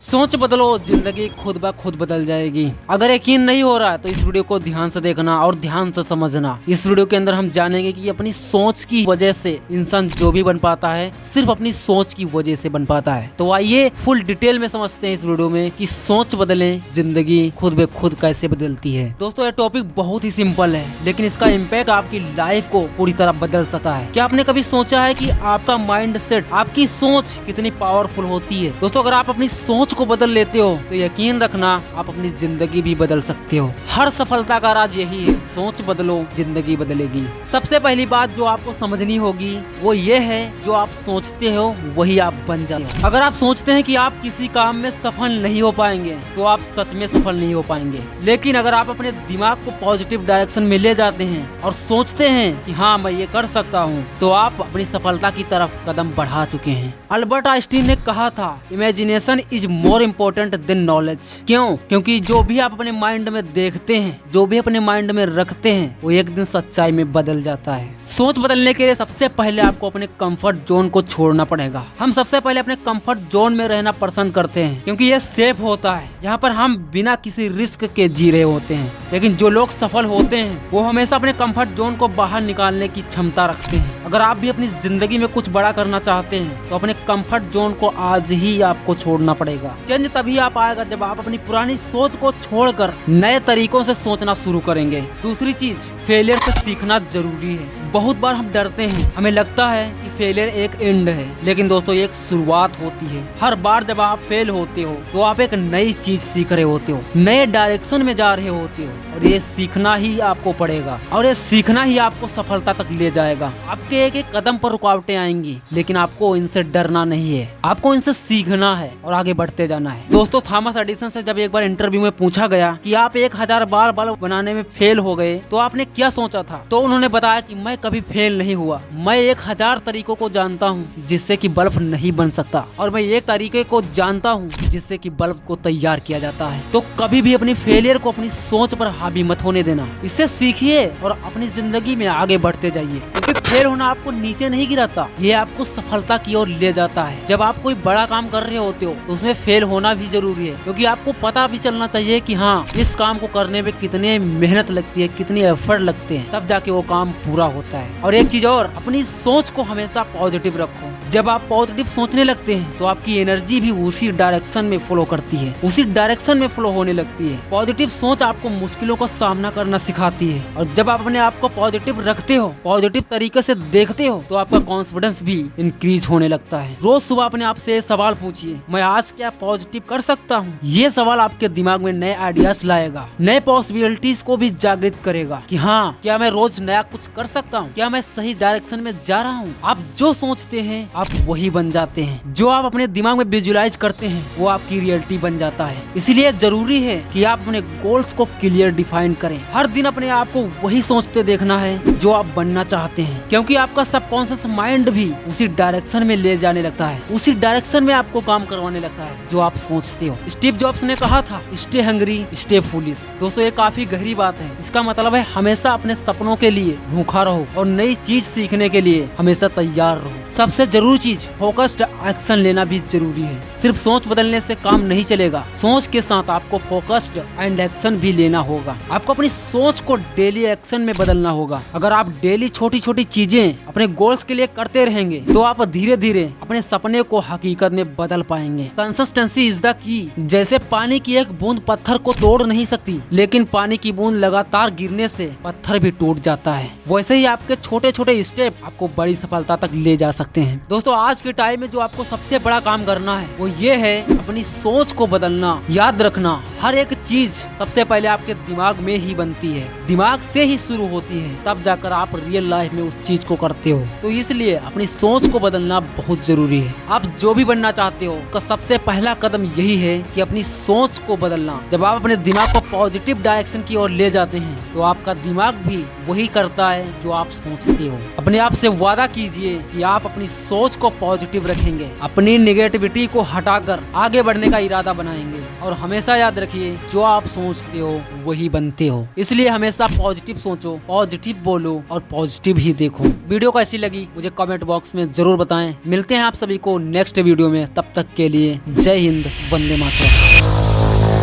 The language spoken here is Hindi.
सोच बदलो, जिंदगी खुद ब खुद बदल जाएगी। अगर यकीन नहीं हो रहा है तो इस वीडियो को ध्यान से देखना और ध्यान से समझना। इस वीडियो के अंदर हम जानेंगे कि अपनी सोच की वजह से इंसान जो भी बन पाता है सिर्फ अपनी सोच की वजह से बन पाता है। तो आइए फुल डिटेल में समझते हैं इस वीडियो में कि सोच बदले जिंदगी खुद ब खुद कैसे बदलती है। दोस्तों ये टॉपिक बहुत ही सिंपल है, लेकिन इसका इम्पैक्ट आपकी लाइफ को पूरी तरह बदल सकता है। क्या आपने कभी सोचा है कि आपका माइंड सेट, आपकी सोच कितनी पावरफुल होती है? दोस्तों अगर आप अपनी सोच को बदल लेते हो तो यकीन रखना आप अपनी जिंदगी भी बदल सकते हो। हर सफलता का राज यही है, सोच बदलो जिंदगी बदलेगी। सबसे पहली बात जो आपको समझनी होगी वो ये है, जो आप सोचते हो वही आप बन जाते हो। अगर आप सोचते हैं कि आप किसी काम में सफल नहीं हो पाएंगे तो आप सच में सफल नहीं हो पाएंगे। लेकिन अगर आप अपने दिमाग को पॉजिटिव डायरेक्शन में ले जाते हैं और सोचते हैं कि हाँ मैं ये कर सकता हूँ, तो आप अपनी सफलता की तरफ कदम बढ़ा चुके हैं। अल्बर्ट आइंस्टीन ने कहा था, imagination is more important then knowledge. क्यों? क्योंकि जो भी आप अपने माइंड में देखते हैं, जो भी अपने माइंड में रखते हैं, वो एक दिन सच्चाई में बदल जाता है। सोच बदलने के लिए सबसे पहले आपको अपने कंफर्ट जोन को छोड़ना पड़ेगा। हम सबसे पहले अपने कंफर्ट जोन में रहना पसंद करते हैं क्योंकि ये सेफ होता है, यहाँ पर हम बिना किसी रिस्क के जी रहे होते हैं। लेकिन जो लोग सफल होते हैं वो हमेशा अपने कंफर्ट जोन को बाहर निकालने की क्षमता रखते हैं। अगर आप भी अपनी जिंदगी में कुछ बड़ा करना चाहते हैं तो अपने कंफर्ट जोन को आज ही आपको छोड़ना पड़ेगा। चेंज तभी आप आएगा जब आप अपनी पुरानी सोच को छोड़कर नए तरीकों से सोचना शुरू करेंगे। दूसरी चीज, फेलियर से सीखना जरूरी है। बहुत बार हम डरते हैं, हमें लगता है कि फेलियर एक एंड है, लेकिन दोस्तों ये एक शुरुआत होती है। हर बार जब आप फेल होते हो तो आप एक नई चीज सीख रहे होते हो, नए डायरेक्शन में जा रहे होते हो, और ये सीखना ही आपको पड़ेगा और ये सीखना ही आपको सफलता तक ले जाएगा। आपके एक एक कदम पर रुकावटें आएंगी, लेकिन आपको इनसे डरना नहीं है, आपको इनसे सीखना है और आगे बढ़ते जाना है। दोस्तों थॉमस एडिसन से जब एक बार इंटरव्यू में पूछा गया कि आप 1000 बार बल्ब बनाने में फेल हो गए तो आपने क्या सोचा था, तो उन्होंने बताया कि मैं कभी फेल नहीं हुआ, मैं 1000 तरीकों को जानता हूँ जिससे कि बल्ब नहीं बन सकता, और मैं एक तरीके को जानता हूँ जिससे कि बल्ब को तैयार किया जाता है। तो कभी भी अपनी फेलियर को अपनी सोच पर हावी मत होने देना, इससे सीखिए और अपनी जिंदगी में आगे बढ़ते जाइए। क्योंकि फेल होना आपको नीचे नहीं गिराता, ये आपको सफलता की ओर ले जाता है। जब आप कोई बड़ा काम कर रहे होते हो तो उसमें फेल होना भी जरूरी है, क्योंकि आपको पता भी चलना चाहिए कि हाँ इस काम को करने में कितने मेहनत लगती है, कितनी एफर्ट लगते हैं, तब जाके वो काम पूरा होता है। और एक चीज और, अपनी सोच को हमेशा पॉजिटिव रखो। जब आप पॉजिटिव सोचने लगते हैं तो आपकी एनर्जी भी उसी डायरेक्शन में फ्लो करती है, उसी डायरेक्शन में फ्लो होने लगती है। पॉजिटिव सोच आपको मुश्किलों का सामना करना सिखाती है, और जब आप अपने आप को पॉजिटिव रखते हो, पॉजिटिव तरीके से देखते हो, तो आपका कॉन्फिडेंस भी इंक्रीज होने लगता है। रोज सुबह अपने आप से सवाल पूछिए, मैं आज क्या पॉजिटिव कर सकता हूँ? ये सवाल आपके दिमाग में नए आइडियाज लाएगा, नए पॉसिबिलिटीज को भी जागृत करेगा कि हाँ क्या मैं रोज नया कुछ कर सकता हूँ, क्या मैं सही डायरेक्शन में जा रहा हूँ। आप जो सोचते हैं आप वही बन जाते हैं, जो आप अपने दिमाग में विजुअलाइज करते हैं वो आपकी रियलिटी बन जाता है। इसलिए जरूरी है कि आप अपने गोल्स को क्लियर डिफाइन करें। हर दिन अपने आप को वही सोचते देखना है जो आप बनना चाहते हैं, क्योंकि आपका सबकॉन्शियस माइंड भी उसी डायरेक्शन में ले जाने लगता है, उसी डायरेक्शन में आपको काम करवाने लगता है जो आप सोचते हो। स्टीव जॉब्स ने कहा था, स्टे हंग्री स्टे फूलिश। दोस्तों ये काफी गहरी बात है। इसका मतलब है हमेशा अपने सपनों के लिए भूखा रहो और नई चीज सीखने के लिए हमेशा तैयार रहो। सबसे जरूरी चीज, फोकस्ड एक्शन लेना भी जरूरी है। सिर्फ सोच बदलने से काम नहीं चलेगा, सोच के साथ आपको फोकस्ड एंड एक्शन भी लेना होगा। आपको अपनी सोच को डेली एक्शन में बदलना होगा। अगर आप डेली छोटी छोटी चीजें अपने गोल्स के लिए करते रहेंगे तो आप धीरे धीरे अपने सपने को हकीकत में बदल पाएंगे। Consistency is the key. जैसे पानी की एक बूंद पत्थर को तोड़ नहीं सकती, लेकिन पानी की बूंद लगातार गिरने से पत्थर भी टूट जाता है, वैसे ही आपके छोटे छोटे स्टेप आपको बड़ी सफलता तक ले जा सकते हैं। दोस्तों आज के टाइम में जो आपको सबसे बड़ा काम करना है वो ये है अपनी सोच को बदलना। याद रखना, हर एक चीज सबसे पहले आपके दिमाग में ही बनती है, दिमाग से ही शुरू होती है, तब जाकर आप रियल लाइफ में उस चीज को करते हो। तो इसलिए अपनी सोच को बदलना बहुत जरूरी है। आप जो भी बनना चाहते हो तो सबसे पहला कदम यही है कि अपनी सोच को बदलना। जब आप अपने दिमाग को पॉजिटिव डायरेक्शन की ओर ले जाते हैं तो आपका दिमाग भी वही करता है जो आप सोचते हो। अपने आप से वादा कीजिए कि आप अपनी सोच को पॉजिटिव रखेंगे, अपनी निगेटिविटी को हटाकर आगे बढ़ने का इरादा बनाएंगे, और हमेशा याद रखिए जो आप सोचते हो वही बनते हो। इसलिए हमेशा हमेशा पॉजिटिव सोचो, पॉजिटिव बोलो और पॉजिटिव ही देखो। वीडियो कैसी लगी मुझे कमेंट बॉक्स में जरूर बताएं। मिलते हैं आप सभी को नेक्स्ट वीडियो में, तब तक के लिए जय हिंद, वंदे मातरम।